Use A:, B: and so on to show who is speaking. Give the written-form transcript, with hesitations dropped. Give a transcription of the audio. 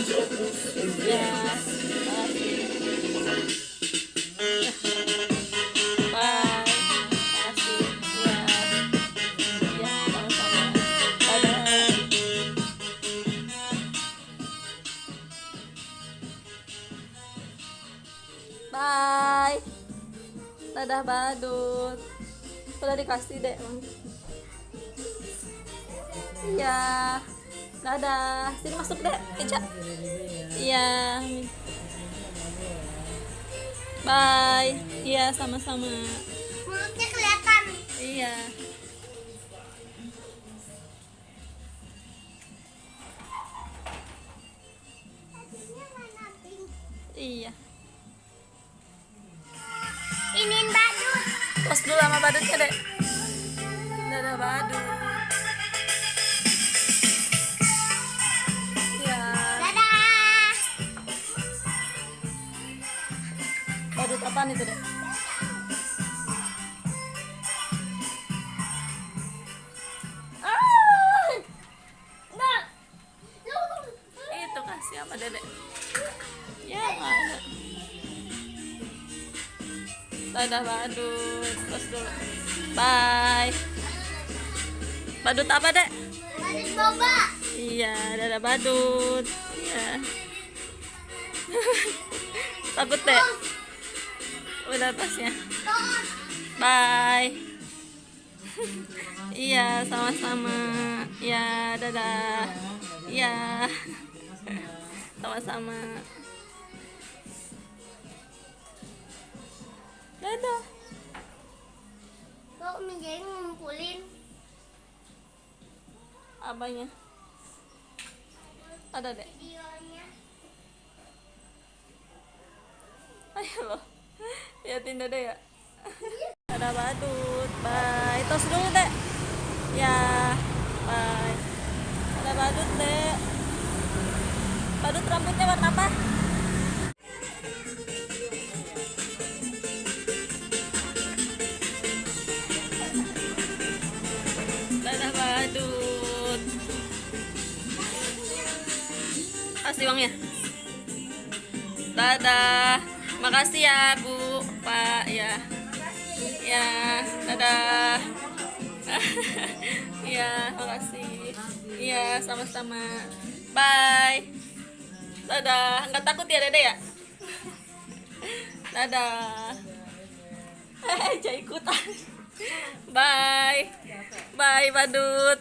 A: Ya, makasih. Bye. Makasih. Ya, ya, sama-sama. Dadah. Bye. Dadah badut. Udah dikasih deh. Iya. Dadah. Sini masuk deh. Eja. Iya. Bye. Iya, sama-sama.
B: Mulutnya kelihatan.
A: Iya. Iya.
B: Ini badut.
A: Pos dulu sama badutnya deh. Dadah badut. Iya.
B: Dadah.
A: Badut apaan itu deh? Ah! Nah, itu kasih sama dedek. Ya, nggak ada. Dadah badut. Pos dulu. Bye. Badut apa dek?
B: Badut boba.
A: Iya, dadah badut. Iya. Takut deh. Udah tasnya.
B: Tos.
A: Bye. Iya, sama-sama. Ya, dadah. Iya. Sama-sama. Dadah.
B: Kok mijain ngumpulin?
A: Apanya? Ada deh.
B: Videonya.
A: Ayo loh. Liatin dede ya. Dadah badut. Bye. Tos dulu deh. Ya. Bye. Dadah badut deh. Badut rambutnya warna apa? Dadah badut. Kasih uangnya. Dadah. Makasih ya Bu, Pak ya. Ya, dadah. Ya, makasih. Iya, sama-sama. Bye. Dadah. Nggak takut ya Dede ya? Dadah. Jangan ikutan. Bye. Bye badut.